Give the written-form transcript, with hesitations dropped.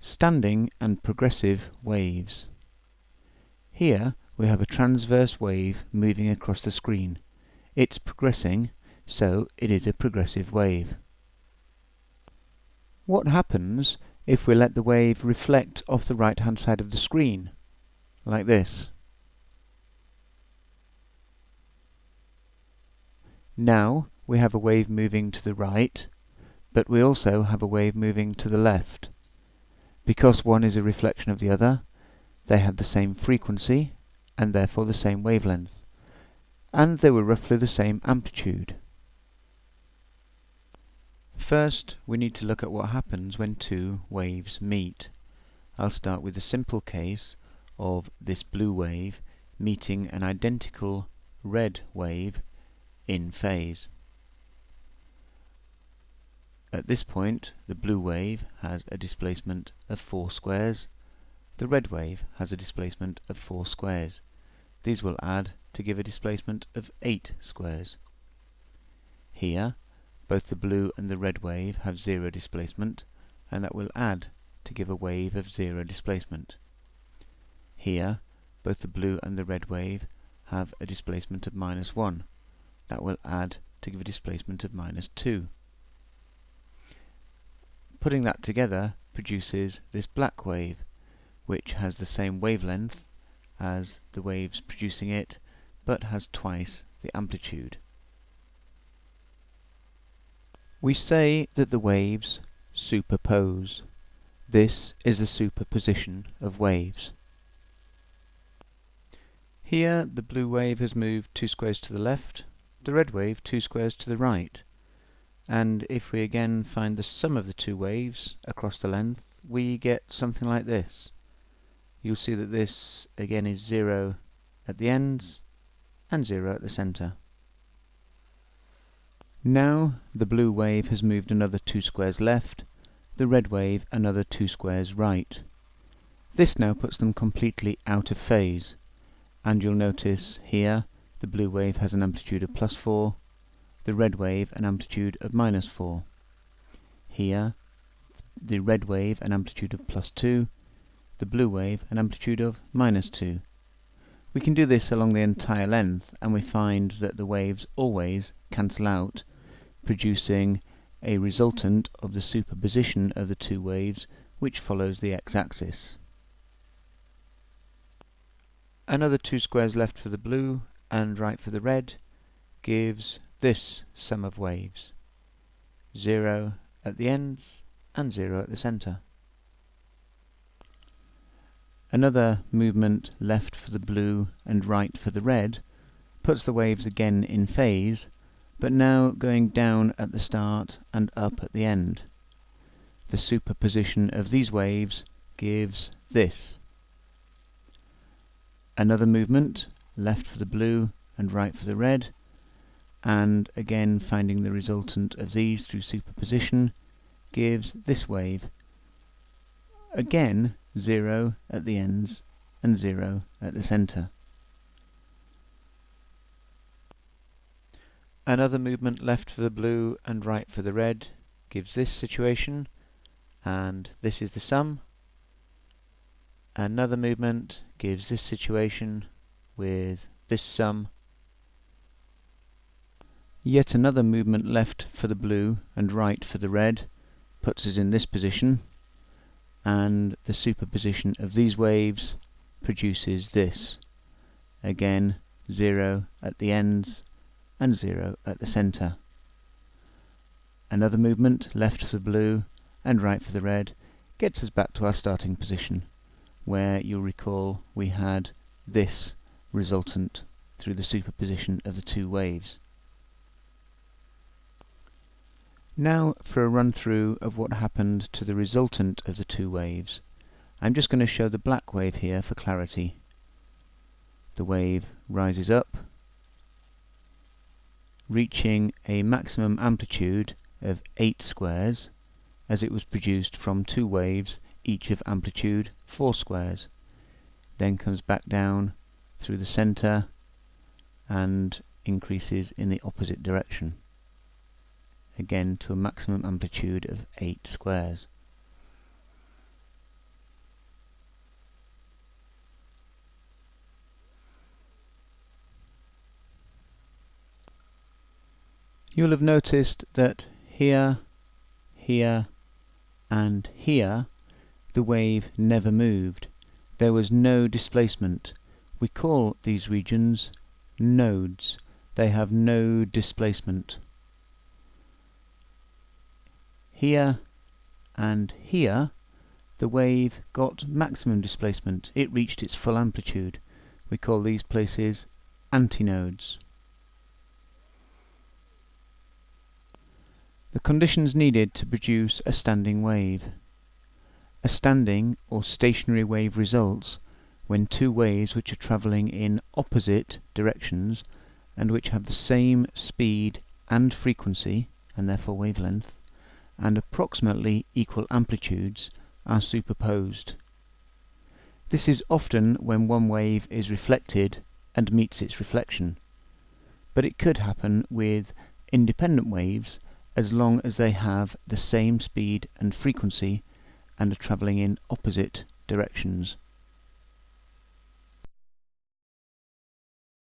Standing and progressive waves. Here we have a transverse wave moving across the screen. It's progressing, so it is a progressive wave. What happens if we let the wave reflect off the right hand side of the screen, like this? Now we have a wave moving to the right, but we also have a wave moving to the left. Because one is a reflection of the other, they have the same frequency and therefore the same wavelength, and they were roughly the same amplitude. First, we need to look at what happens when two waves meet. I'll start with the simple case of this blue wave meeting an identical red wave in phase. At this point, the blue wave has a displacement of 4 squares. The red wave has a displacement of 4 squares. These will add to give a displacement of 8 squares. Here, both the blue and the red wave have 0 displacement, and that will add to give a wave of 0 displacement. Here, both the blue and the red wave have a displacement of -1. That will add to give a displacement of -2. Putting that together produces this black wave, which has the same wavelength as the waves producing it, but has twice the amplitude. We say that the waves superpose. This is the superposition of waves. Here the blue wave has moved 2 squares to the left, the red wave 2 squares to the right, and if we again find the sum of the two waves across the length, we get something like this. You'll see that this again is 0 at the ends and 0 at the centre. Now the blue wave has moved another 2 squares left, the red wave another 2 squares right. This now puts them completely out of phase, and you'll notice here the blue wave has an amplitude of +4, the red wave an amplitude of -4. Here the red wave an amplitude of +2, the blue wave an amplitude of -2. We can do this along the entire length, and we find that the waves always cancel out, producing a resultant of the superposition of the two waves, which follows the x-axis. Another 2 squares left for the blue and right for the red gives this sum of waves, 0 at the ends and 0 at the centre. Another movement left for the blue and right for the red puts the waves again in phase, but now going down at the start and up at the end. The superposition of these waves gives this. Another movement left for the blue and right for the red, and again finding the resultant of these through superposition gives this wave. Again 0 at the ends and 0 at the centre. Another movement left for the blue and right for the red gives this situation, and this is the sum. Another movement gives this situation with this sum. Yet another movement left for the blue and right for the red puts us in this position, and the superposition of these waves produces this. Again 0 at the ends and 0 at the centre. Another movement left for the blue and right for the red gets us back to our starting position, where you'll recall we had this resultant through the superposition of the two waves. Now for a run through of what happened to the resultant of the two waves. I'm just going to show the black wave here for clarity. The wave rises up, reaching a maximum amplitude of 8 squares, as it was produced from two waves, each of amplitude 4 squares. Then comes back down through the centre and increases in the opposite direction, again to a maximum amplitude of 8 squares. You'll have noticed that here, here, and here the wave never moved. There was no displacement. We call these regions nodes. They have no displacement. Here and here the wave got maximum displacement. It reached its full amplitude. We call these places antinodes. The conditions needed to produce a standing wave. A standing or stationary wave results when two waves which are travelling in opposite directions and which have the same speed and frequency, and therefore wavelength, and approximately equal amplitudes are superposed. This is often when one wave is reflected and meets its reflection, but it could happen with independent waves as long as they have the same speed and frequency and are travelling in opposite directions.